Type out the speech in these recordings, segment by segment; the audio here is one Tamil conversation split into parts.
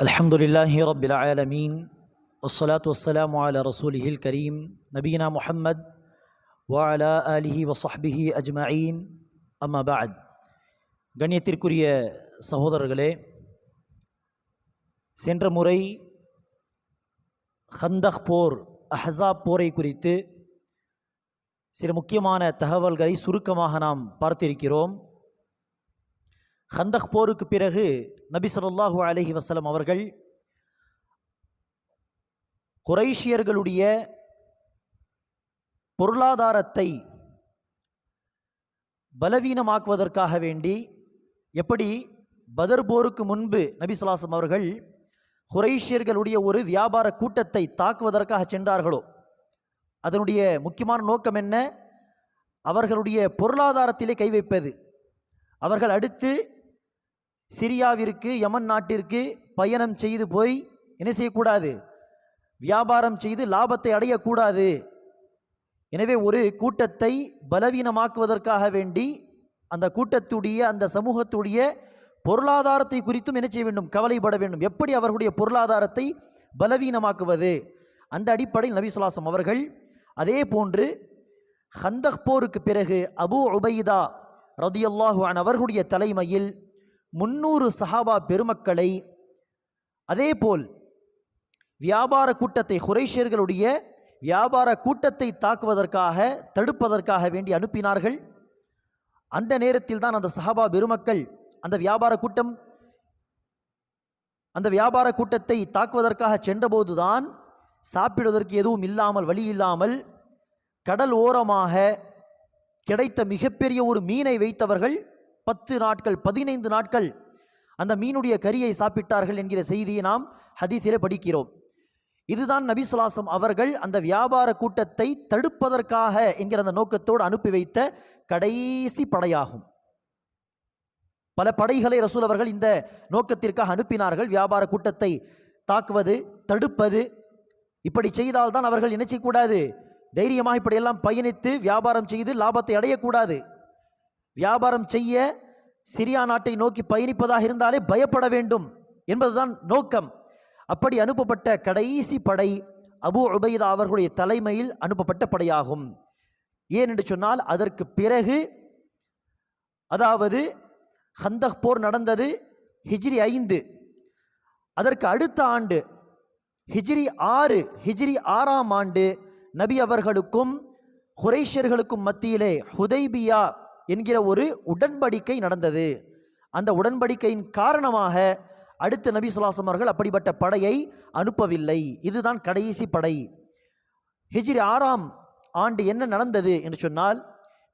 الحمد لله رب العالمين والصلاة والسلام على رسوله الكريم نبينا محمد وعلى آله وصحبه أجمعين أما بعد கண்ணியத்திற்குரிய சகோதரர்களே, சென்ற முறை ஹந்தக் போர், அஹ்ஸாப் போரை குறித்து சில முக்கியமான தகவல்களை சுருக்கமாக நாம் பார்த்திருக்கிறோம். ஹந்தக் போருக்கு பிறகு நபி ஸல்லல்லாஹு அலைஹி வஸல்லம் அவர்கள் குறைஷியர்களுடைய பொருளாதாரத்தை பலவீனமாக்குவதற்காக வேண்டி, எப்படி பதர் போருக்கு முன்பு நபி ஸல்லல்லாஹு அலைஹி வஸல்லம் அவர்கள் குறைஷியர்களுடைய ஒரு வியாபார கூட்டத்தை தாக்குவதற்காக சென்றார்களோ, அதனுடைய முக்கியமான நோக்கம் என்ன? அவர்களுடைய பொருளாதாரத்திலே கை வைப்பது. அவர்கள் அடுத்து சிரியாவிற்கு, யமன் நாட்டிற்கு பயணம் செய்து போய் என்ன செய்யக்கூடாது? வியாபாரம் செய்து லாபத்தை அடையக்கூடாது. எனவே ஒரு கூட்டத்தை பலவீனமாக்குவதற்காக வேண்டி அந்த கூட்டத்துடைய, அந்த சமூகத்துடைய பொருளாதாரத்தை குறித்தும் என்ன செய்ய வேண்டும்? கவலைப்பட வேண்டும். எப்படி அவர்களுடைய பொருளாதாரத்தை பலவீனமாக்குவது? அந்த அடிப்படையில் நபி ஸல்லல்லாஹு அலைஹி வஸல்லம் அவர்கள் அதே போன்று ஹந்தக் போருக்கு பிறகு அபூ உபைதா ரலியல்லாஹு அன்ஹு அவர்களுடைய தலைமையில் 300 சஹாபா பெருமக்களை, அதேபோல் வியாபார கூட்டத்தை, குறைஷியர்களுடைய வியாபார கூட்டத்தை தாக்குவதற்காக, தடுப்பதற்காக வேண்டி அனுப்பினார்கள். அந்த நேரத்தில் தான் அந்த சஹாபா பெருமக்கள் அந்த வியாபார கூட்டத்தை தாக்குவதற்காக சென்றபோதுதான் சாப்பிடுவதற்கு எதுவும் இல்லாமல், வழி இல்லாமல் கடல் ஓரமாக கிடைத்த மிகப்பெரிய ஒரு மீனை வைத்தவர்கள் 10 நாட்கள் 15 நாட்கள் அந்த மீனுடைய கறியை சாப்பிட்டார்கள் என்கிற செய்தியை நாம் ஹதீஸிலே படிக்கிறோம். இதுதான் நபி ஸல்லல்லாஹு அலைஹி வஸல்லம் அவர்கள் அந்த வியாபார கூட்டத்தை தடுப்பதற்காக என்கிற அந்த நோக்கத்தோடு அனுப்பி வைத்த கடைசி படையாகும். பல படைகளை ரசூல் அவர்கள் இந்த நோக்கத்திற்காக அனுப்பினார்கள். வியாபார கூட்டத்தை தாக்குவது, தடுப்பது. இப்படி செய்தால்தான் அவர்கள் என்ன செய்யக்கூடாது? தைரியமாக இப்படியெல்லாம் பயணித்து வியாபாரம் செய்து லாபத்தை அடையக்கூடாது. வியாபாரம் செய்ய சிரியா நாட்டை நோக்கி பயணிப்பதாக இருந்தாலே பயப்பட வேண்டும் என்பதுதான் நோக்கம். அப்படி அனுப்பப்பட்ட கடைசி படை அபூ உபைதா அவர்களுடைய தலைமையில் அனுப்பப்பட்ட படையாகும். ஏன் என்று சொன்னால், அதற்கு பிறகு, அதாவது ஹந்தக் போர் நடந்தது ஹிஜ்ரி 5, அதற்கு அடுத்த ஆண்டு ஹிஜ்ரி 6, ஹிஜ்ரி 6ஆம் ஆண்டு நபி அவர்களுக்கும் குறைஷியர்களுக்கும் மத்தியிலே ஹுதைபியா என்கிற ஒரு உடன்படிக்கை நடந்தது. அந்த உடன்படிக்கையின் காரணமாக அடுத்த நபி ஸல்லல்லாஹு அலைஹி வஸல்லம் அவர்கள் அப்படிப்பட்ட படையை அனுப்பவில்லை. இதுதான் கடைசி படை. ஹிஜ்ரி 6ஆம் ஆண்டு என்ன நடந்தது என்று சொன்னால்,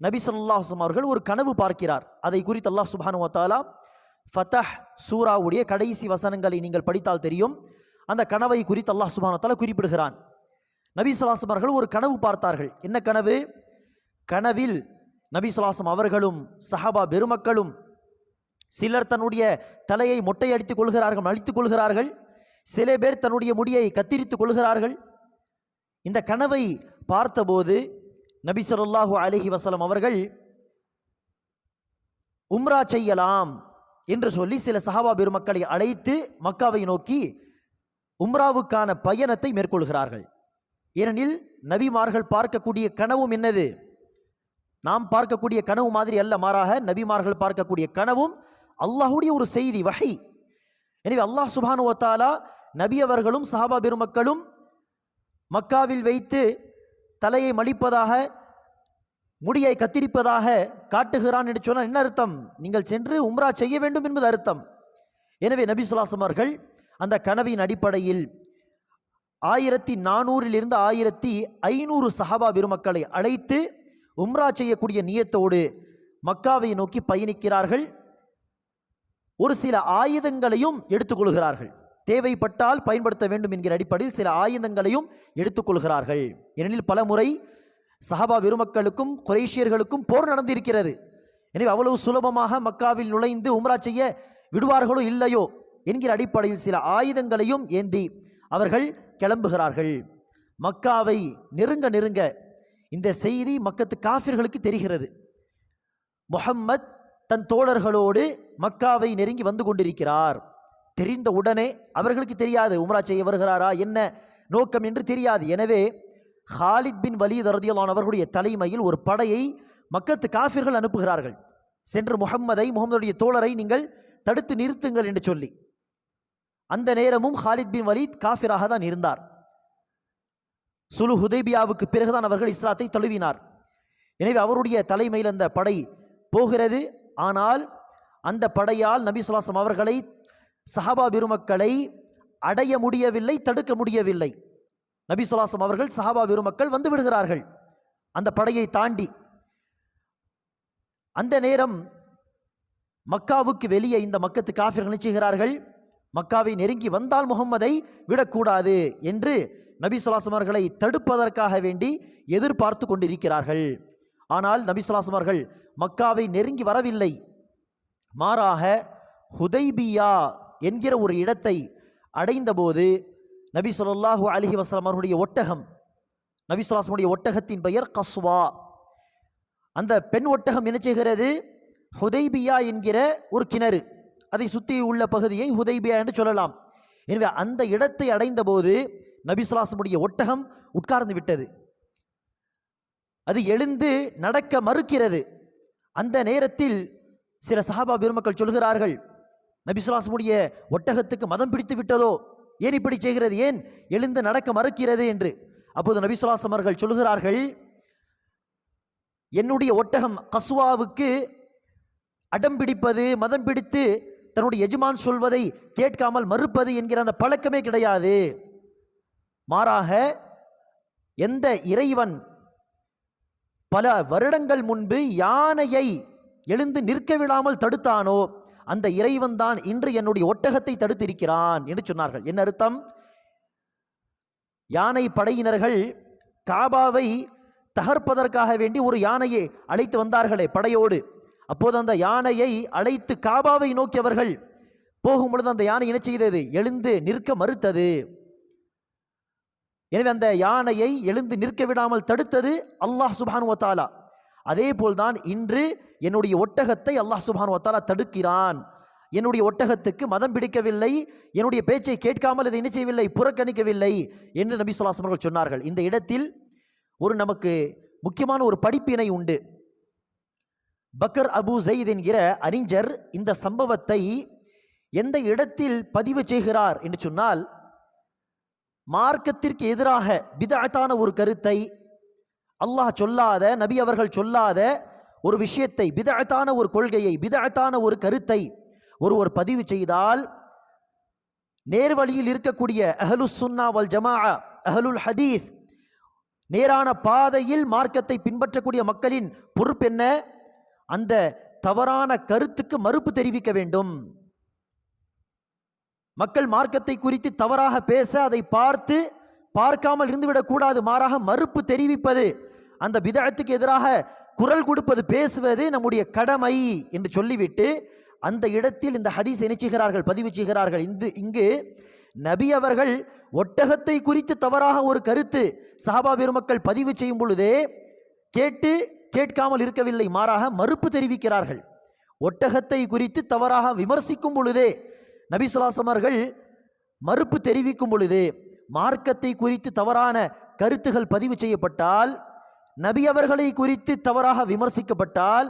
நபி ஸல்லல்லாஹு அலைஹி வஸல்லம் அவர்கள் ஒரு கனவு பார்க்கிறார். அதை குறித்து அல்லாஹ் சுப்ஹானஹு வ தஆலா ஃபத்ஹ் சூராவுடைய கடைசி வசனங்களை நீங்கள் படித்தால் தெரியும். அந்த கனவை குறித்து அல்லாஹ் சுப்ஹானஹு வ தஆலா குறிப்பிடுகிறான். நபி ஸல்லல்லாஹு அலைஹி வஸல்லம் அவர்கள் ஒரு கனவு பார்த்தார்கள். என்ன கனவு? கனவில் நபி ஸல்லல்லாஹு அலைஹி வஸல்லம் அவர்களும் சஹாபா பெருமக்களும் சிலர் தன்னுடைய தலையை மொட்டை அடித்துக் கொள்கிறார்கள், அழித்துக் கொள்கிறார்கள். சில பேர் தன்னுடைய முடியை கத்திரித்துக் கொள்கிறார்கள். இந்த கனவை பார்த்தபோது நபி ஸல்லல்லாஹு அலைஹி வஸல்லம் அவர்கள் உம்ரா செய்யலாம் என்று சொல்லி சில சஹாபா பெருமக்களை அழைத்து மக்காவை நோக்கி உம்ராவுக்கான பயணத்தை மேற்கொள்கிறார்கள். ஏனெனில் நபிமார்கள் பார்க்கக்கூடிய கனவும் என்னது? நாம் பார்க்கக்கூடிய கனவு மாதிரி அல்ல. மாறாக நபிமார்கள் பார்க்கக்கூடிய கனவும் அல்லாஹ்வுடைய ஒரு செய்தி, வஹி. எனவே அல்லாஹ் சுப்ஹானஹு வ தஆலா நபி அவர்களும் சஹாபா பெருமக்களும் மக்காவில் வைத்து தலையை மலிப்பதாக, முடியை கத்திரிப்பதாக காட்டுகிறான் என்று சொன்னால் என்ன அர்த்தம்? நீங்கள் சென்று உம்ரா செய்ய வேண்டும் என்பது அர்த்தம். எனவே நபி ஸல்லல்லாஹு அலைஹி வஸல்லம் அவர்கள் அந்த கனவின் அடிப்படையில் 1400 1500 சஹாபா பெருமக்களை அழைத்து உம்ரா செய்யக்கூடிய நியத்தோடு மக்காவை நோக்கி பயணிக்கிறார்கள். ஒரு சில ஆயுதங்களையும் எடுத்துக்கொள்கிறார்கள். தேவைப்பட்டால் பயன்படுத்த வேண்டும் என்கிற அடிப்படையில் சில ஆயுதங்களையும் எடுத்துக்கொள்கிறார்கள். ஏனெனில் பல முறை சஹாபா பெருமக்களுக்கும் குறைஷியர்களுக்கும் போர் நடந்திருக்கிறது. எனவே அவ்வளவு சுலபமாக மக்காவில் நுழைந்து உம்ரா செய்ய விடுவார்களோ இல்லையோ என்கிற அடிப்படையில் சில ஆயுதங்களையும் ஏந்தி அவர்கள் கிளம்புகிறார்கள். மக்காவை நெருங்க நெருங்க இந்த செய்தி மக்கத்து காஃபிர்களுக்கு தெரிகிறது. முஹம்மத் தன் தோழர்களோடு மக்காவை நெருங்கி வந்து கொண்டிருக்கிறார். தெரிந்த உடனே அவர்களுக்கு தெரியாது உம்ரா செய்ய வருகிறாரா என்ன நோக்கம் என்று தெரியாது. எனவே ஹாலித் பின் வலீத் ரலியல்லாஹு அவர்களுடைய தலைமையில் ஒரு படையை மக்கத்து காஃபிர்கள் அனுப்புகிறார்கள். சென்று முகமதுடைய தோழரை நீங்கள் தடுத்து நிறுத்துங்கள் என்று சொல்லி. அந்த நேரமும் ஹாலித் பின் வலீத் காஃபிராக தான் இருந்தார். சுலு ஹுதைபியாவுக்கு பிறகுதான் அவர்கள் இஸ்லாத்தை தழுவினார். எனவே அவருடைய தலைமையில் அந்த படை போகிறது. ஆனால் அந்த படையால் நபி ஸல்லல்லாஹு அலைஹி வஸல்லம் அவர்களை சஹாபா பெருமக்களை அடைய முடியவில்லை, தடுக்க முடியவில்லை. நபி ஸல்லல்லாஹு அலைஹி வஸல்லம் அவர்கள் சஹாபா பெருமக்கள் வந்து விடுகிறார்கள் அந்த படையை தாண்டி. அந்த நேரம் மக்காவுக்கு வெளியே இந்த மக்கத்து காஃபிர்கள் நினைச்சுகிறார்கள், மக்காவை நெருங்கி வந்தால் முகம்மதை விடக்கூடாது என்று நபி ஸல்லல்லாஹு அலைஹி வஸல்லம் அவர்களை தடுப்பதற்காக வேண்டி எதிர்பார்த்து கொண்டிருக்கிறார்கள். ஆனால் நபி ஸல்லல்லாஹு அலைஹி வஸல்லம் அவர்கள் மக்காவை நெருங்கி வரவில்லை. மாறாக ஹுதைபியா என்கிற ஒரு இடத்தை அடைந்த போது நபி ஸல்லல்லாஹு அலைஹி வஸல்லம் அவருடைய ஒட்டகம், நபி ஸல்லல்லாஹு அலைஹி வஸல்லம் ஒட்டகத்தின் பெயர் கஸ்வா. அந்த பெண் ஒட்டகம் என்ன செய்கிறது, ஹுதைபியா என்கிற ஒரு கிணறு, அதை சுற்றி உள்ள பகுதியை ஹுதைபியா என்று சொல்லலாம். எனவே அந்த இடத்தை அடைந்த போது நபி ஸல்லல்லாஹு அலைஹி வஸல்லம் ஒட்டகம் உட்கார்ந்து விட்டது. அது எழுந்து நடக்க மறுக்கிறது. அந்த நேரத்தில் சில சஹாபா பெருமக்கள் சொல்கிறார்கள், நபி ஸல்லல்லாஹு அலைஹி வஸல்லம் ஒட்டகத்துக்கு மதம் பிடித்து விட்டதோ, ஏன் இப்படி செய்கிறது, ஏன் எழுந்து நடக்க மறுக்கிறது என்று. அப்போது நபி ஸல்லல்லாஹு அலைஹி வஸல்லம் அவர்கள் சொல்கிறார்கள், என்னுடைய ஒட்டகம் கஸ்வாவுக்கு அடம் பிடிப்பது, மதம் பிடித்து தன்னுடைய எஜமான் சொல்வதை கேட்காமல் மறுப்பது என்கிற அந்த பழக்கமே கிடையாது. மாறாக எந்த இறைவன் பல வருடங்கள் முன்பு யானையை எழுந்து நிற்க விடாமல் தடுத்தானோ அந்த இறைவன் தான் இன்று என்னுடைய ஒட்டகத்தை தடுத்திருக்கிறான் என்று சொன்னார்கள். என்ன அர்த்தம், யானை படையினர்கள் காபாவை தகர்ப்பதற்காக வேண்டி ஒரு யானையை அழைத்து வந்தார்களே படையோடு. அப்போது அந்த யானையை அழைத்து காபாவை நோக்கி அவர்கள் போகும் பொழுது அந்த யானை என்ன செய்தது, எழுந்து நிற்க மறுத்தது. எனவே அந்த யானையை எழுந்து நிற்க விடாமல் தடுத்தது அல்லாஹ் சுப்ஹானஹு வ தஆலா. அதே போல்தான் இன்று என்னுடைய ஒட்டகத்தை அல்லாஹ் சுப்ஹானஹு வ தஆலா தடுக்கிறான். என்னுடைய ஒட்டகத்துக்கு மதம் பிடிக்கவில்லை, என்னுடைய பேச்சை கேட்காமல் இதை என்ன செய்யவில்லை, புறக்கணிக்கவில்லை என்று நபி ஸல்லல்லாஹு அலைஹி வஸல்லம் சொன்னார்கள். இந்த இடத்தில் ஒரு நமக்கு முக்கியமான ஒரு படிப்பினை உண்டு. பக்கர் அபு ஸைத் என்கிற அறிஞர் இந்த சம்பவத்தை எந்த இடத்தில் பதிவு செய்கிறார் என்று சொன்னால், மார்க்கத்திற்கு எதிராக பிதஅத்தான ஒரு கருத்தை, அல்லாஹ் சொல்லாத, நபி அவர்கள் சொல்லாத ஒரு விஷயத்தை, பிதஅத்தான ஒரு கொள்கையை, பிதஅத்தான ஒரு கருத்தை ஒருவர் பதிவு செய்தால், நேர்வழியில் இருக்கக்கூடிய அஹ்லுஸ் சுன்னா வல் ஜமாஅ, அஹ்லுல் ஹதீஸ், நேரான பாதையில் மார்க்கத்தை பின்பற்றக்கூடிய மக்களின் பொறுப்பு என்ன, அந்த தவறான கருத்துக்கு மறுப்பு தெரிவிக்க வேண்டும். மக்கள் மார்க்கத்தை குறித்து தவறாக பேச அதை பார்த்து பார்க்காமல் இருந்துவிடக் கூடாது. மாறாக மறுப்பு தெரிவிப்பது, அந்த பிதஅத்துக்கு எதிராக குரல் கொடுப்பது, பேசுவது நம்முடைய கடமை என்று சொல்லிவிட்டு அந்த இடத்தில் இந்த ஹதீஸ் என்ன செய்கிறார்கள், பதிவு செய்கிறார்கள். இங்கு நபி அவர்கள் ஒட்டகத்தை குறித்து தவறாக ஒரு கருத்து சஹாபா பெருமக்கள் பதிவு செய்யும் பொழுதே கேட்டு கேட்காமல் இருக்கவில்லை, மாறாக மறுப்பு தெரிவிக்கிறார்கள். ஒட்டகத்தை குறித்து தவறாக விமர்சிக்கும் பொழுதே நபி ஸல்லல்லாஹு அலைஹி வஸல்லம் அவர்கள் மறுப்பு தெரிவிக்கும் பொழுது, மார்க்கத்தை குறித்து தவறான கருத்துகள் பதிவு செய்யப்பட்டால், நபி அவர்களை குறித்து தவறாக விமர்சிக்கப்பட்டால்,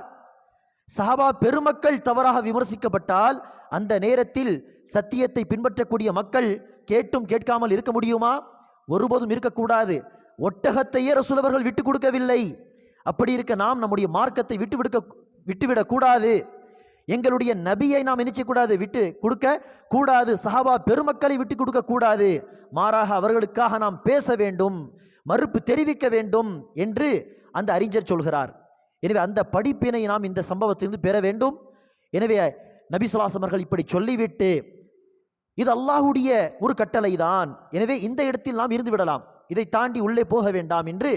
சஹாபா பெருமக்கள் தவறாக விமர்சிக்கப்பட்டால், அந்த நேரத்தில் சத்தியத்தை பின்பற்றக்கூடிய மக்கள் கேட்டும் கேட்காமல் இருக்க முடியுமா? ஒருபோதும் இருக்கக்கூடாது. ஒட்டகத்தையே ரசூல் அவர்கள் விட்டு கொடுக்கவில்லை. அப்படி இருக்க நாம் நம்முடைய மார்க்கத்தை விட்டுவிடக் கூடாது. எங்களுடைய நபியை நாம் நினைச்சக்கூடாது, விட்டு கொடுக்க கூடாது. சஹாபா பெருமக்களை விட்டு கொடுக்க கூடாது. மாறாக அவர்களுக்காக நாம் பேச வேண்டும், மறுப்பு தெரிவிக்க வேண்டும் என்று அந்த அறிஞர் சொல்கிறார். எனவே அந்த படிப்பினை நாம் இந்த சம்பவத்திலிருந்து பெற வேண்டும். எனவே நபி ஸல்லல்லாஹு அலைஹி வஸல்லம் அவர்கள் இப்படி சொல்லிவிட்டு, இது அல்லாஹ்வுடைய ஒரு கட்டளை தான், எனவே இந்த இடத்தில் நாம் இருந்து விடலாம், இதை தாண்டி உள்ளே போக வேண்டாம் என்று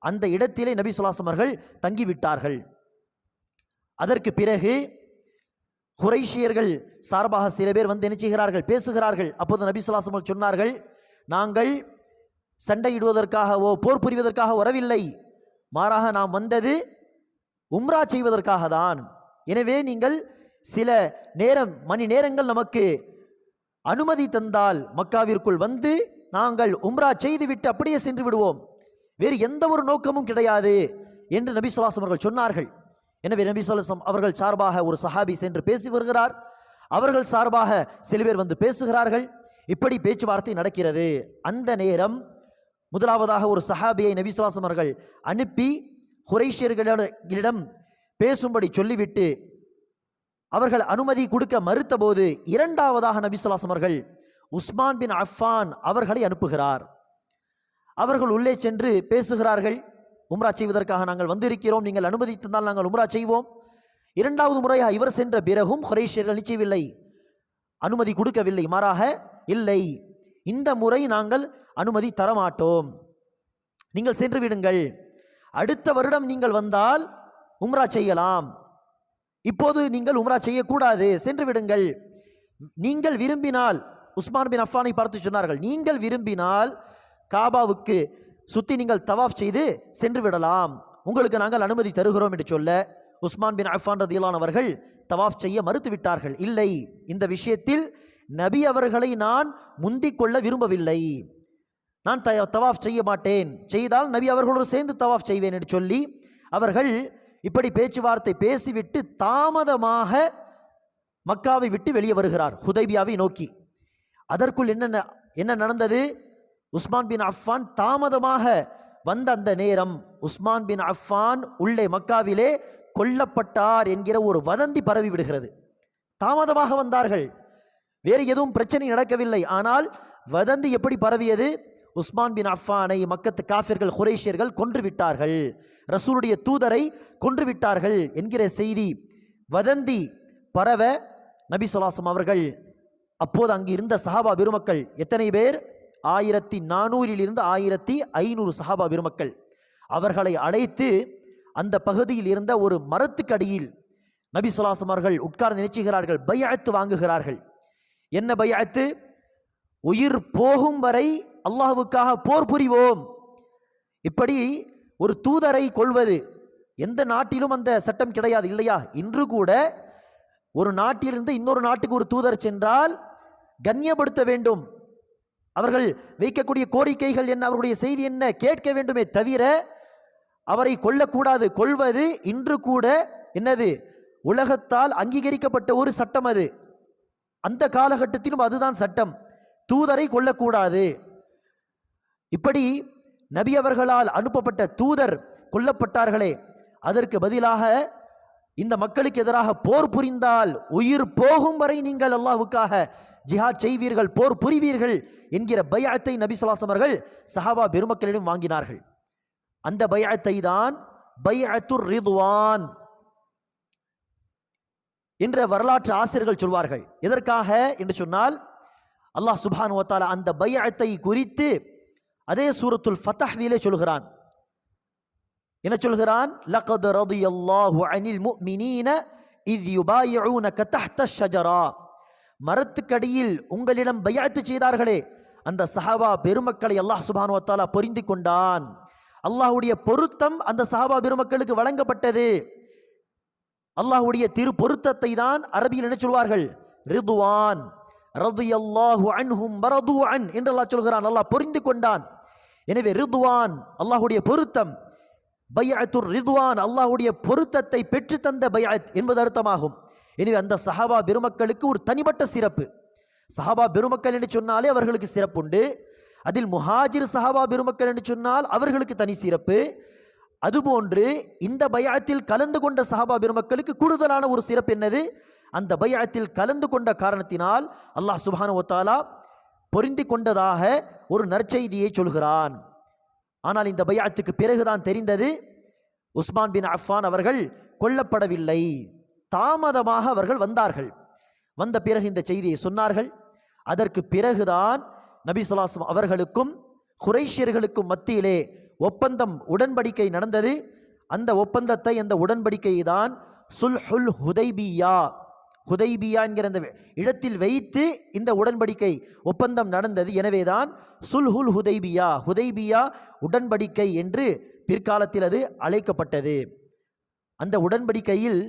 அந்த இடத்திலே நபி ஸல்லல்லாஹு அலைஹி வஸல்லம் அவர்கள் தங்கிவிட்டார்கள். அதற்கு பிறகு குறைஷியர்கள் சார்பாக சில பேர் வந்து என்ன செய்கிறார்கள், பேசுகிறார்கள். அப்போது நபி ஸல்லல்லாஹு அலைஹி வஸல்லம் சொன்னார்கள், நாங்கள் சண்டையிடுவதற்காகவோ போர் புரிவதற்காக வரவில்லை, மாறாக நாம் வந்தது உம்ரா செய்வதற்காக தான். எனவே நீங்கள் சில மணி நேரங்கள் நமக்கு அனுமதி தந்தால் மக்காவிற்குள் வந்து நாங்கள் உம்ரா செய்துவிட்டு அப்படியே சென்று விடுவோம், வேறு எந்த ஒரு நோக்கமும் கிடையாது என்று நபி ஸல்லல்லாஹு அலைஹி அவர்கள் சொன்னார்கள். எனவே நபி ஸல்லல்லாஹு அலைஹி அவர்கள் சார்பாக ஒரு சஹாபி சென்று பேசி வருகிறார், அவர்கள் சார்பாக சில பேர் வந்து பேசுகிறார்கள். இப்படி பேச்சுவார்த்தை நடக்கிறது. அந்த நேரம் முதலாவதாக ஒரு சஹாபியை நபி ஸல்லல்லாஹு அலைஹி அவர்கள் அனுப்பி குறைஷியர்களிடம் பேசும்படி சொல்லிவிட்டு அவர்கள் அனுமதி கொடுக்க மறுத்த போது இரண்டாவதாக நபி ஸல்லல்லாஹு அலைஹி அவர்கள் உஸ்மான் பின் அஃபான் அவர்களை அனுப்புகிறார். அவர்கள் உள்ளே சென்று பேசுகிறார்கள், உம்ரா செய்வதற்காக நாங்கள் வந்திருக்கிறோம், நீங்கள் அனுமதி தந்தால் நாங்கள் உம்ரா செய்வோம். இரண்டாவது முறையாக இவர் சென்ற பிறகும் குறைஷியர்கள் நிச்சயவில்லை, அனுமதி கொடுக்கவில்லை, மாறாக இல்லை, இந்த முறை நாங்கள் அனுமதி தரமாட்டோம், நீங்கள் சென்று விடுங்கள், அடுத்த வருடம் நீங்கள் வந்தால் உம்ரா செய்யலாம், இப்போது நீங்கள் உம்ரா செய்யக்கூடாது, சென்று விடுங்கள். நீங்கள் விரும்பினால், உஸ்மான் பின் அஃபானை பார்த்து சொன்னார்கள், நீங்கள் விரும்பினால் காபாவுக்கு சுற்றி நீங்கள் தவாஃப் செய்து சென்று விடலாம், உங்களுக்கு நாங்கள் அனுமதி தருகிறோம் என்று சொல்ல உஸ்மான் பின் அஃபான் ரலியல்லாஹு அன்ஹு அவர்கள் தவாஃப் செய்ய மறுத்து விட்டார்கள். இல்லை, இந்த விஷயத்தில் நபி அவர்களை நான் முந்திக் கொள்ள விரும்பவில்லை, நான் தவாஃப் செய்ய மாட்டேன், செய்தால் நபி அவர்களோடு சேர்ந்து தவாஃப் செய்வேன் என்று சொல்லி அவர்கள் இப்படி பேச்சுவார்த்தை பேசிவிட்டு தாமதமாக மக்காவை விட்டு வெளியே வருகிறார், ஹுதைபியாவை நோக்கி. அதற்குள் என்ன நடந்தது? உஸ்மான் பின் அஃபான் தாமதமாக வந்த அந்த நேரம் உஸ்மான் பின் அஃபான் உள்ளே மக்காவிலே கொல்லப்பட்டார் என்கிற ஒரு வதந்தி பரவி விடுகிறது. தாமதமாக வந்தார்கள், வேறு எதுவும் பிரச்சனை நடக்கவில்லை, ஆனால் வதந்தி எப்படி பரவியது? உஸ்மான் பின் அஃபானை மக்கத்து காஃபிர்கள் குறைஷியர்கள் கொன்று விட்டார்கள், ரசூலுடைய தூதரை கொன்று விட்டார்கள் என்கிற செய்தி வதந்தி பரவ நபி ஸல்லல்லாஹு அலைஹி அவர்கள் அப்போது அங்கு இருந்த சஹாபா பெருமக்கள் எத்தனை பேர்? 1400 1500 சஹாபா பெருமக்கள், அவர்களை அழைத்து அந்த பகுதியில் இருந்த ஒரு மரத்துக்கடியில் நபி ஸல்லல்லாஹு அலைஹி அவர்கள் உட்கார்ந்து நினைச்சுகிறார்கள், பைஅத் வாங்குகிறார்கள். என்ன பைஅத்து? உயிர் போகும் வரை அல்லாஹ்வுக்காக போர் புரிவோம். இப்படி ஒரு தூதரை கொள்வது எந்த நாட்டிலும் அந்த சட்டம் கிடையாது இல்லையா? இன்று கூட ஒரு நாட்டிலிருந்து இன்னொரு நாட்டுக்கு ஒரு தூதர் சென்றால் கண்ணியப்படுத்த வேண்டும், அவர்கள் வைக்கக்கூடிய கோரிக்கைகள் என்ன, அவர்களுடைய செய்தி என்ன கேட்க வேண்டுமே தவிர அவரை கொல்லக்கூடாது. கொள்வது இன்று கூட என்னது, உலகத்தால் அங்கீகரிக்கப்பட்ட ஒரு சட்டம் அது. அந்த காலகட்டத்திலும் அதுதான் சட்டம், தூதரை கொல்லக்கூடாது. இப்படி நபி அவர்களால் அனுப்பப்பட்ட தூதர் கொல்லப்பட்டார்களே, அதற்கு பதிலாக இந்த மக்களுக்கு எதிராக போர் புரிந்தால் உயிர் போகும் வரை நீங்கள் அல்லாஹ்வுக்காக ஜிஹாத் செய்வீர்கள், போர் புரிவீர்கள் என்கிற பைஅத்தை நபி ஸல்லல்லாஹு அலைஹி அவர்கள் சஹாபா பெருமக்களிடம் வாங்கினார்கள். அந்த பைஅத்தை தான் பைஅத்துர் ரிதுவான் என்ற வரலாற்று ஆசிரியர்கள் சொல்வார்கள். எதற்காக என்று சொன்னால், அல்லாஹ் சுப்ஹானஹு வ தஆலா அந்த பைஅத்தை குறித்து அதே சூரத்துல் ஃபத்ஹ்விலே சொல்கிறான். என்ன சொல்கிறான்? லகத் ரதியல்லாஹு அனில் முஃமினீன இஸ் யுபாயிஊனக தஹ்த ஷஜரா, மரத்துக்கடியில் உங்களிடம் பைஅத் செய்தார்களே அந்த சஹாபா பெருமக்களை அல்லாஹ் சுப்ஹானஹு வ தஆலா பொருந்தி கொண்டான். அல்லாஹ்வுடைய பொருத்தம் அந்த சஹாபா பெருமக்களுக்கு வழங்கப்பட்டது. அல்லாஹ்வுடைய திரு பொருத்தத்தை தான் அரபியில் என்ன சொல்வார்கள்? ரிதுவான். ரதியல்லாஹு அன்ஹும் வரது அன் என்று அல்லாஹ் சொல்கிறான், அல்லாஹ் பொருந்தி கொண்டான். எனவே ரிதுவான் அல்லாஹ்வுடைய பொருத்தம், பைஅத்துர் ரிதுவான் அல்லாஹ்வுடைய பொருத்தத்தை பெற்று தந்த பைஅத் என்பது அர்த்தமாகும். எனவே அந்த சஹாபா பெருமக்களுக்கு ஒரு தனிப்பட்ட சிறப்பு. சஹாபா பெருமக்கள் என்று சொன்னாலே அவர்களுக்கு சிறப்புண்டு. அதில் முஹாஜிர் சஹாபா பெருமக்கள் என்று சொன்னால் அவர்களுக்கு தனி சிறப்பு. அதுபோன்று இந்த பைஅத்தில் கலந்து கொண்ட சஹாபா பெருமக்களுக்கு கூடுதலான ஒரு சிறப்பு என்னது? அந்த பைஅத்தில் கலந்து கொண்ட காரணத்தினால் அல்லாஹ் சுப்ஹானஹு வ தஆலா பொருந்தி கொண்டதாக ஒரு நற்செய்தியை சொல்கிறான். ஆனால் இந்த பைஅத்துக்கு பிறகுதான் தெரிந்தது உஸ்மான் பின் அஃபான் அவர்கள் கொல்லப்படவில்லை, தாமதமாக அவர்கள் வந்தார்கள். வந்த பிறகு இந்த செய்தியை சொன்னார்கள். அதற்கு பிறகுதான் நபி ஸல்லல்லாஹு அலைஹி அவர்களுக்கும் குறைஷியர்களுக்கும் மத்தியிலே ஒப்பந்தம், உடன்படிக்கை நடந்தது. அந்த ஒப்பந்தத்தை, அந்த உடன்படிக்கையை தான் சுல்ஹுல் ஹுதைபியா, ஹுதைபியா என்கிற அந்த இடத்தில் வைத்து இந்த உடன்படிக்கை ஒப்பந்தம் நடந்தது. எனவேதான் சுல்ஹுல் ஹுதைபியா, ஹுதைபியா உடன்படிக்கை என்று பிற்காலத்தில் அது அழைக்கப்பட்டது. அந்த உடன்படிக்கையில்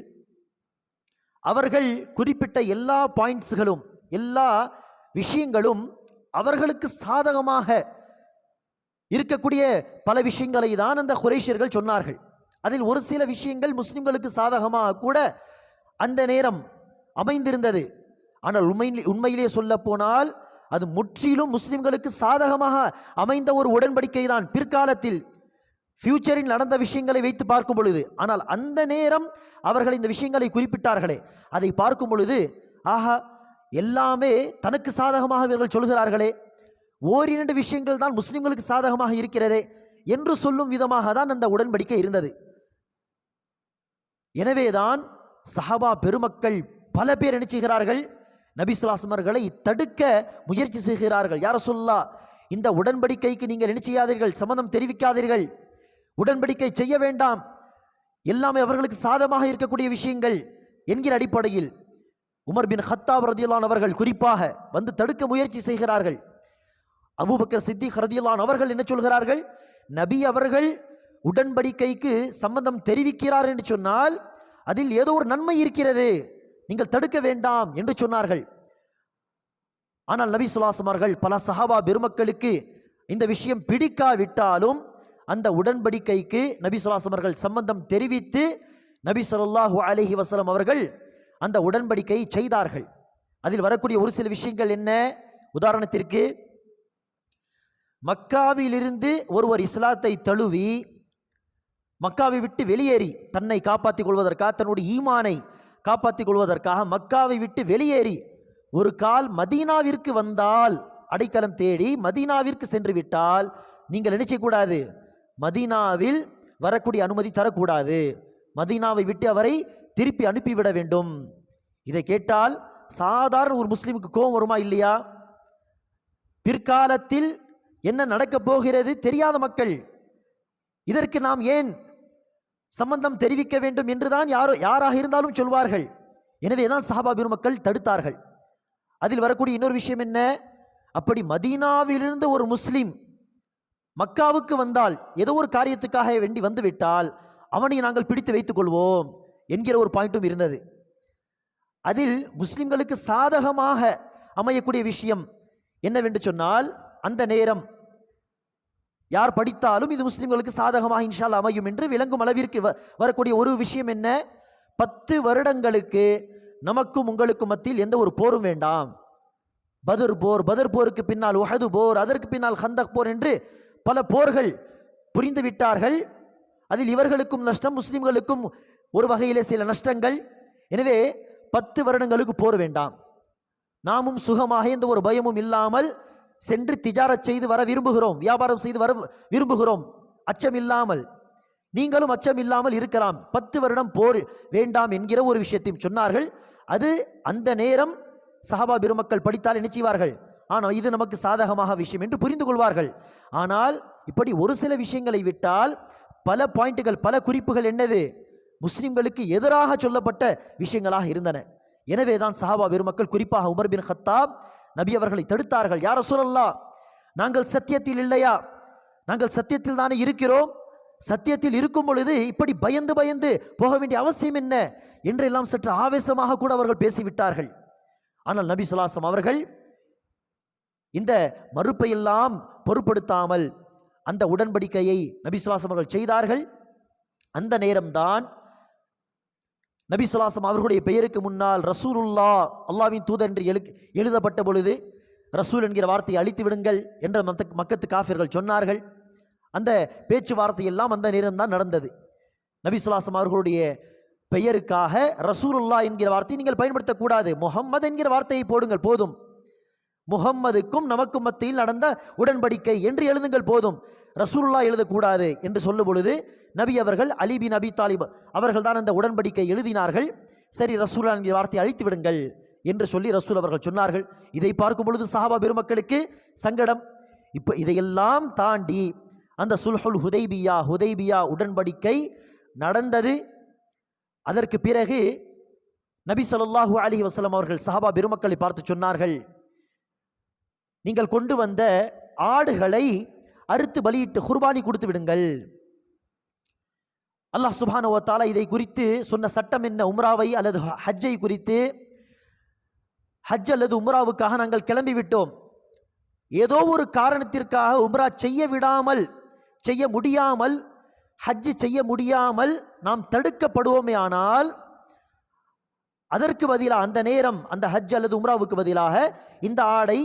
அவர்கள் குறிப்பிட்ட எல்லா பாயிண்ட்ஸ்களும், எல்லா விஷயங்களும் அவர்களுக்கு சாதகமாக இருக்கக்கூடிய பல விஷயங்களை தான் அந்த குறைஷியர்கள் சொன்னார்கள். அதில் ஒரு சில விஷயங்கள் முஸ்லிம்களுக்கு சாதகமாக கூட அந்த நேரம் அமைந்திருந்தது. ஆனால் உண்மையிலே சொல்ல போனால் அது முற்றிலும் முஸ்லிம்களுக்கு சாதகமாக அமைந்த ஒரு உடன்படிக்கை தான் பிற்காலத்தில் ஃபியூச்சரில் நடந்த விஷயங்களை வைத்து பார்க்கும் பொழுது. ஆனால் அந்த நேரம் அவர்கள் இந்த விஷயங்களை குறிப்பிட்டார்களே, அதை பார்க்கும் பொழுது ஆஹா, எல்லாமே தனக்கு சாதகமாக இவர்கள் சொல்கிறார்களே, ஓரிரண்டு விஷயங்கள் தான் முஸ்லிம்களுக்கு சாதகமாக இருக்கிறதே என்று சொல்லும் விதமாக தான் அந்த உடன்படிக்கை இருந்தது. எனவேதான் சஹாபா பெருமக்கள் பல பேர் என்ன செய்கிறார்கள், நபி ஸல்லல்லாஹு அலைஹி வஸல்லம் அவர்களை தடுக்க முயற்சி செய்கிறார்கள். யா ரசூலுல்லாஹ், இந்த உடன்படிக்கைக்கு நீங்கள் என்ன செய்யாதீர்கள், சம்மதம் தெரிவிக்காதீர்கள், உடன்படிக்கை செய்ய வேண்டாம், எல்லாமே அவர்களுக்கு சாதகமாக இருக்கக்கூடிய விஷயங்கள் என்கிற அடிப்படையில் உமர் பின் கத்தாப் ரலியல்லாஹு அன்ஹு அவர்கள் குறிப்பாக வந்து தடுக்க முயற்சி செய்கிறார்கள். அபூபக்கர் சித்திக் ரலியல்லாஹு அன்ஹு அவர்கள் என்ன சொல்கிறார்கள், நபி அவர்கள் உடன்படிக்கைக்கு சம்பந்தம் தெரிவிக்கிறார் என்று சொன்னால் அதில் ஏதோ ஒரு நன்மை இருக்கிறது, நீங்கள் தடுக்க வேண்டாம் என்று சொன்னார்கள். ஆனால் நபி ஸல்லல்லாஹு அலைஹி வஸல்லம் அவர்கள் பல சஹாபா பெருமக்களுக்கு இந்த விஷயம் பிடிக்காவிட்டாலும் அந்த உடன்படிக்கைக்கு நபி ஸல்லல்லாஹு அலைஹி வஸல்லம் அவர்கள் சம்பந்தம் தெரிவித்து நபி ஸல்லல்லாஹு அலைஹி வஸல்லம் அவர்கள் அந்த உடன்படிக்கையை செய்தார்கள். அதில் வரக்கூடிய ஒரு சில விஷயங்கள் என்ன, உதாரணத்திற்கு மக்காவிலிருந்து ஒருவர் இஸ்லாத்தை தழுவி மக்காவை விட்டு வெளியேறி தன்னை காப்பாற்றிக் கொள்வதற்காக, தன்னுடைய ஈமானை காப்பாற்றிக் கொள்வதற்காக மக்காவை விட்டு வெளியேறி ஒரு கால் மதீனாவிற்கு வந்தால், அடைக்கலம் தேடி மதீனாவிற்கு சென்று விட்டால் நீங்கள் நினைச்சக்கூடாது, மதீனாவில் வரக்கூடிய அனுமதி தரக்கூடாது, மதீனாவை விட்டு அவரை திருப்பி அனுப்பிவிட வேண்டும். இதை கேட்டால் சாதாரண ஒரு முஸ்லிமுக்கு கோபம் வருமா இல்லையா? பிற்காலத்தில் என்ன நடக்கப் போகிறது தெரியாத மக்கள், இதற்கு நாம் ஏன் சம்பந்தம் தெரிவிக்க வேண்டும் என்றுதான் யாராக இருந்தாலும் சொல்வார்கள். எனவேதான் சஹாபா பெருமக்கள் தடுத்தார்கள். அதில் வரக்கூடிய இன்னொரு விஷயம் என்ன, அப்படி மதீனாவிலிருந்து ஒரு முஸ்லிம் மக்காவுக்கு வந்தால், ஏதோ ஒரு காரியத்துக்காக வேண்டி வந்துவிட்டால் அவனை நாங்கள் பிடித்து வைத்துக் கொள்வோம் என்கிற ஒரு பாயிண்ட்டும் இருந்தது. அதில் முஸ்லிம்களுக்கு சாதகமாக அமையக்கூடிய விஷயம் என்னவென்று சொன்னால், அந்த நேரம் யார் படித்தாலும் இது முஸ்லிம்களுக்கு சாதகமாக இன்ஷா அல்லாஹ் அமையும் என்று விளங்கும் அளவிற்கு வரக்கூடிய ஒரு விஷயம் என்ன, 10 வருடங்களுக்கு நமக்கும் உங்களுக்கும் மத்தியில் எந்த ஒரு போரும் வேண்டாம். பத்ர் போர், பத்ர் போருக்கு பின்னால் உஹது போர், அதற்கு பின்னால் கந்தக் போர் என்று பல போர்கள் புரிந்து விட்டார்கள். அதில் இவர்களுக்கும் நஷ்டம், முஸ்லிம்களுக்கும் ஒரு வகையிலே சில நஷ்டங்கள். எனவே 10 வருடங்களுக்கு போர் வேண்டாம், நாமும் சுகமாக எந்த ஒரு பயமும் இல்லாமல் சென்று திஜாரத் செய்து வர விரும்புகிறோம், வியாபாரம் செய்து வர விரும்புகிறோம், அச்சம் இல்லாமல், நீங்களும் அச்சம் இல்லாமல் இருக்கலாம், 10 வருடம் போர் வேண்டாம் என்கிற ஒரு விஷயத்தையும் சொன்னார்கள். அது அந்த நேரம் சஹாபா பெருமக்கள் படித்தால் என்ன செய்வார்கள், ஆனால் இது நமக்கு சாதகமாக விஷயம் என்று புரிந்து கொள்வார்கள். ஆனால் இப்படி ஒரு சில விஷயங்களை விட்டால் பல பாயிண்ட்டுகள், பல குறிப்புகள் என்னது, முஸ்லிம்களுக்கு எதிராக சொல்லப்பட்ட விஷயங்களாக இருந்தன. எனவே தான் சஹாபா பெருமக்கள் குறிப்பாக உமர் பின் கத்தாப் நபி அவர்களை தடுத்தார்கள். யா ரசூலல்லாஹ், நாங்கள் சத்தியத்தில் இல்லையா, நாங்கள் சத்தியத்தில் தானே இருக்கிறோம், சத்தியத்தில் இருக்கும் பொழுது இப்படி பயந்து பயந்து போக வேண்டிய அவசியம் என்ன என்றெல்லாம் சற்று ஆவேசமாக கூட அவர்கள் பேசிவிட்டார்கள். ஆனால் நபி ஸல்லல்லாஹு அலைஹி வஸல்லம் அவர்கள் இந்த மறுப்பையெல்லாம் பொருட்படுத்தாமல் அந்த உடன்படிக்கையை நபி ஸல்லல்லாஹு அலைஹி வஸல்லம் அவர்கள் செய்தார்கள். அந்த நேரம்தான் நபி ஸல்லல்லாஹு அலைஹி வஸல்லம் அவர்களுடைய பெயருக்கு முன்னால் ரசூலுல்லா, அல்லாஹ்வின் தூதர் என்று எழுதப்பட்ட பொழுது ரசூல் என்கிற வார்த்தையை அழித்து விடுங்கள் என்ற மக்கத்து காஃபிர்கள் சொன்னார்கள். அந்த பேச்சுவார்த்தை எல்லாம் அந்த நேரம்தான் நடந்தது. நபி ஸல்லல்லாஹு அலைஹி வஸல்லம் அவர்களுடைய பெயருக்காக ரசூலுல்லா என்கிற வார்த்தையை நீங்கள் பயன்படுத்தக்கூடாது, முஹம்மது என்கிற வார்த்தையை போடுங்கள் போதும், முஹம்மதுக்கும் நமக்கும் மத்தியில் நடந்த உடன்படிக்கை என்று எழுதுங்கள் போதும், ரசூலுல்லா எழுதக்கூடாது என்று சொல்லும் பொழுது நபி அவர்கள் அலி பின் அபி தாலிப் அவர்கள் தான் அந்த உடன்படிக்கை எழுதினார்கள். சரி, ரசூலுல்லா என்கிற வார்த்தையை அழித்து விடுங்கள் என்று சொல்லி ரசூல் அவர்கள் சொன்னார்கள். இதை பார்க்கும் பொழுது சஹாபா பெருமக்களுக்கு சங்கடம். இப்போ இதையெல்லாம் தாண்டி அந்த சுல்ஹுல் ஹுதைபியா உடன்படிக்கை நடந்தது. அதற்கு பிறகு நபி ஸல்லல்லாஹு அலைஹி வஸல்லம் அவர்கள் சஹாபா பெருமக்களை பார்த்து சொன்னார்கள், நீங்கள் கொண்டு வந்த ஆடுகளை அறுத்து பலியிட்டு குர்பானி கொடுத்து விடுங்கள். அல்லாஹ் சுப்ஹானஹு வ தஆலா இதை குறித்து சொன்ன சட்டம் என்ன, உம்ராவை அல்லது ஹஜ்ஜை குறித்து ஹஜ் அல்லது உம்ராவுக்காக நாங்கள் கிளம்பி விட்டோம், ஏதோ ஒரு காரணத்திற்காக உம்ரா செய்ய முடியாமல் ஹஜ் செய்ய முடியாமல் நாம் தடுக்கப்படுவோமே ஆனால் அதற்கு பதிலாக அந்த நேரம் அந்த ஹஜ் அல்லது உம்ராவுக்கு பதிலாக இந்த ஆடை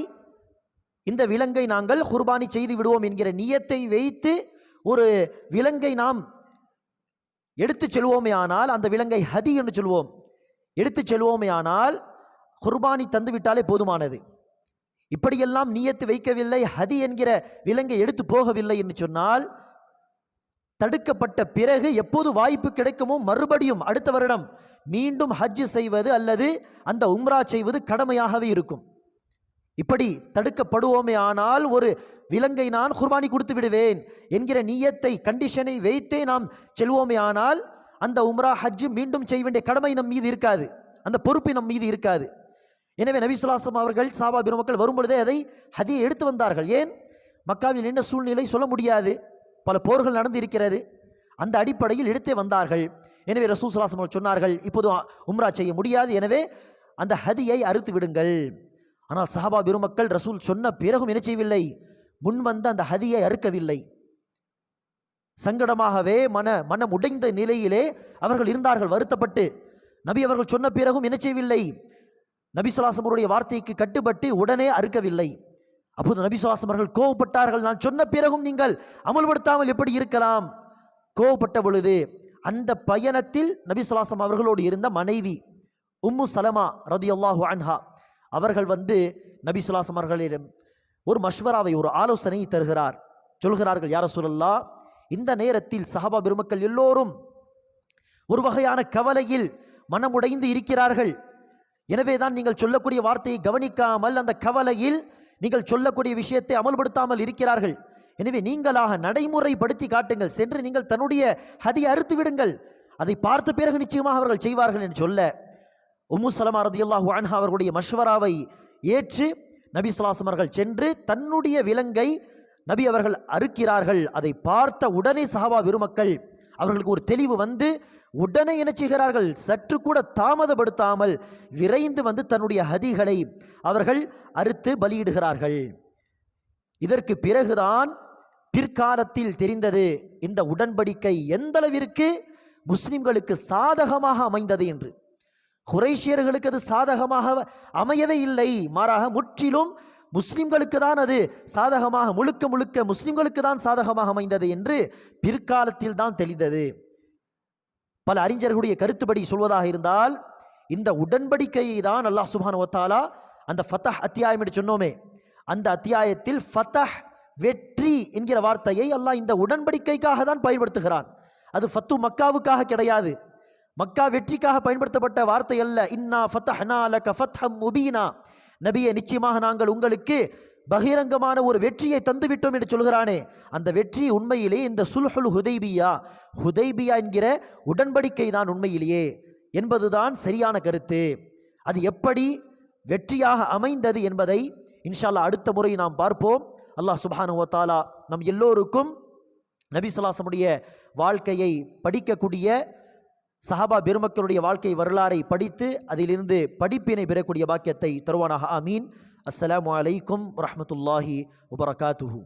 இந்த விலங்கை நாங்கள் குர்பானி செய்து விடுவோம் என்கிற நியத்தை வைத்து ஒரு விலங்கை நாம் எடுத்து செல்வோமே ஆனால், அந்த விலங்கை ஹதி என்று சொல்வோம், எடுத்து செல்வோமே ஆனால் குர்பானி தந்து விட்டாலே போதுமானது. இப்படியெல்லாம் நியத்து வைக்கவில்லை, ஹதி என்கிற விலங்கை எடுத்து போகவில்லை என்று சொன்னால் தடுக்கப்பட்ட பிறகு எப்போது வாய்ப்பு கிடைக்குமோ மறுபடியும் அடுத்த வருடம் மீண்டும் ஹஜ் செய்வது அல்லது அந்த உம்ரா செய்வது கடமையாகவே இருக்கும். இப்படி தடுக்கப்படுவோமே ஆனால் ஒரு விலங்கை நான் குர்பானி கொடுத்து விடுவேன் என்கிற நியத்தை கண்டிஷனை வைத்தே நாம் செல்வோமே ஆனால் அந்த உம்ரா ஹஜ் மீண்டும் செய்ய வேண்டிய கடமை நம் மீது இருக்காது, அந்த பொறுப்பு நம் மீது இருக்காது. எனவே நபி ஸல்லல்லாஹு அலைஹி வஸல்லம் அவர்கள் சஹாபா பெருமக்கள் வரும்பொழுதே அதை ஹதியை எடுத்து வந்தார்கள். ஏன்? மக்காவில் என்ன சூழ்நிலை சொல்ல முடியாது, பல போர்கள் நடந்து இருக்கிறது, அந்த அடிப்படையில் எடுத்தே வந்தார்கள். எனவே ரசூல் ஸல்லல்லாஹு அலைஹி வஸல்லம் சொன்னார்கள், இப்போது உம்ரா செய்ய முடியாது, எனவே அந்த ஹதியை அறுத்து விடுங்கள். ஆனால் சஹாபா பெருமக்கள் ரசூல் சொன்ன பிறகும் என்ன செய்யவில்லை, முன் வந்து அந்த ஹதியை அறுக்கவில்லை. சங்கடமாகவே மனம் உடைந்த நிலையிலே அவர்கள் இருந்தார்கள், வருத்தப்பட்டு. நபி அவர்கள் சொன்ன பிறகும் என்ன செய்யவில்லை, நபி ஸல்லல்லாஹு அலைஹி வஸல்லம் வார்த்தைக்கு கட்டுப்பட்டு உடனே அறுக்கவில்லை. அப்போது நபி ஸல்லல்லாஹு அலைஹி வஸல்லம் அவர்கள் கோபப்பட்டார்கள், நான் சொன்ன பிறகும் நீங்கள் அமல்படுத்தாமல் எப்படி இருக்கலாம்? கோபப்பட்ட பொழுது அந்த பயணத்தில் நபி ஸல்லல்லாஹு அலைஹி வஸல்லம் அவர்களோடு இருந்த மனைவி உம்மு சலமா ரலியல்லாஹு அன்ஹா அவர்கள் வந்து நபி ஸல்லல்லாஹு அலைஹி வஸல்லம் அவர்களிடம் ஒரு மஷ்வராவை, ஒரு ஆலோசனை தருகிறார். சொல்கிறார்கள், யா ரசூலல்லாஹ், இந்த நேரத்தில் சஹாபா பெருமக்கள் எல்லோரும் ஒரு வகையான கவலையில் மனமுடைந்து இருக்கிறார்கள். எனவேதான் நீங்கள் சொல்லக்கூடிய வார்த்தையை கவனிக்காமல் அந்த கவலையில் நீங்கள் சொல்லக்கூடிய விஷயத்தை அமல்படுத்தாமல் இருக்கிறார்கள். எனவே நீங்களாக நடைமுறைப்படுத்தி காட்டுங்கள், சென்று நீங்கள் தன்னுடைய ஹதியை அறுத்து விடுங்கள், அதை பார்த்த பிறகு நிச்சயமாக அவர்கள் செய்வார்கள் என்று சொல்ல உம்மு சலமா ரலியல்லாஹு அன்ஹா அவர்களுடைய மஷ்வராவை ஏற்று நபி ஸல்லல்லாஹு அலைஹி வஸல்லம் அவர்கள் சென்று தன்னுடைய விலங்கை நபி அவர்கள் அறுக்கிறார்கள். அதை பார்த்த உடனே சஹாபா பெருமக்கள் அவர்களுக்கு ஒரு தெளிவு வந்து உடனே என்ன செய்கிறார்கள், சற்று கூட தாமதப்படுத்தாமல் விரைந்து வந்து தன்னுடைய ஹதிகளை அவர்கள் அறுத்து பலியிடுகிறார்கள். இதற்கு பிறகுதான் பிற்காலத்தில் தெரிந்தது இந்த உடன்படிக்கை எந்த அளவிற்கு முஸ்லிம்களுக்கு சாதகமாக அமைந்தது என்று. குறைஷியர்களுக்கு அது சாதகமாக அமையவே இல்லை, மாறாக முற்றிலும் முஸ்லிம்களுக்கு தான் அது சாதகமாக, முழுக்க முழுக்க முஸ்லிம்களுக்கு தான் சாதகமாக அமைந்தது என்று பிற்காலத்தில் தான் தெரிந்தது. பல அறிஞர்களுடைய கருத்துப்படி சொல்வதாக இருந்தால் இந்த உடன்படிக்கையை தான் அல்லாஹ் சுப்ஹானஹு வ தஆலா அந்த ஃபத்ஹ் அத்தியாயம் என்று சொன்னோமே, அந்த அத்தியாயத்தில் ஃபத்ஹ் வெற்றி என்கிற வார்த்தையை அல்லாஹ் இந்த உடன்படிக்கைக்காக தான் பயன்படுத்துகிறான். அது ஃபத்து மக்காவுக்காக கிடையாது, மக்கா வெற்றிக்காக பயன்படுத்தப்பட்ட வார்த்தை அல்ல. இன்னா ஃபத்ஹ்னா லக ஃபத்ஹம் முபீனா, நபியே நிச்சயமாக நாங்கள் உங்களுக்கு பகிரங்கமான ஒரு வெற்றியை தந்துவிட்டோம் என்று சொல்கிறானே, அந்த வெற்றி உண்மையிலே இந்த சுல்ஹுல் ஹுதைபியா என்கிற உடன்படிக்கை தான் உண்மையிலேயே என்பதுதான் சரியான கருத்து. அது எப்படி வெற்றியாக அமைந்தது என்பதை இன்ஷா அல்லாஹ் அடுத்த முறை நாம் பார்ப்போம். அல்லாஹ் சுப்ஹானஹு வ தஆலா நம் எல்லோருக்கும் நபி ஸல்லல்லாஹு அலைஹி வஸல்லம் வாழ்க்கையை படிக்கக்கூடிய, சஹாபா பெருமக்களுடைய வாழ்க்கை வரலாறை படித்து அதிலிருந்து படிப்பினை பெறக்கூடிய பாக்கியத்தை தருவானாக. ஆமீன். அஸ்ஸலாமு அலைக்கும் வரஹ்மத்துல்லாஹி வபரகாத்துஹு.